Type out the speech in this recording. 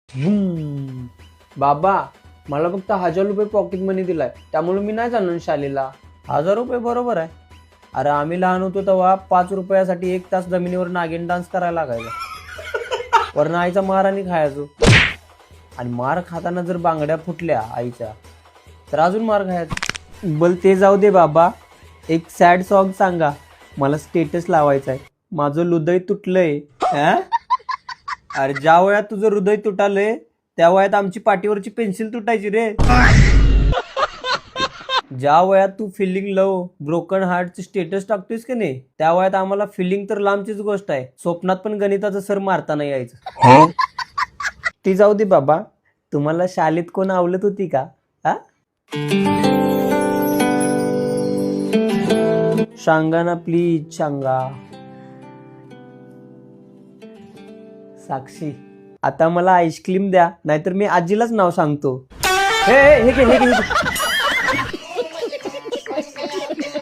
झुम. बाबा, मला फक्त 1,000 रुपये पॉकेट मनी दिलाय, त्यामुळे मी नाही जाणार शाळेला. 1,000 रुपये बरोबर आहे. अरे आम्ही लहान होतो तेव्हा 5 रुपयासाठी 1 तास जमिनीवर नागिन डान्स करायला लागायचा. वरनं आईचा मार आणि खायचो. आणि मार खाताना जर बांगड्या फुटल्या आईच्या तर अजून मार खायचा. बल ते जाऊ दे बाबा, एक सॅड सॉन्ग सांगा, मला स्टेटस लावायचा आहे. माझं हृदय तुटलंय. अरे ज्या वयात तुझं हृदय तुटालंय त्या वयात आमची पाठीवरची पेन्सिल तुटायची रे. ज्या वयात तू फिलिंग लव ब्रोकन हार्टचे स्टेटस टाकतोयस की नाही, त्या वयात आम्हाला फिलिंग तर लांबचीच गोष्ट आहे, स्वप्नात पण गणिताचं सर मारता नाही यायचं. ती जाऊ दे बाबा, तुम्हाला शाळेत कोण आवडत होती का? सांगा ना प्लीज, सांगा. साक्षी, आता मला आईस्क्रीम द्या, नाहीतर मी आजीलाच नाव सांगतो. हे घे, हे घे.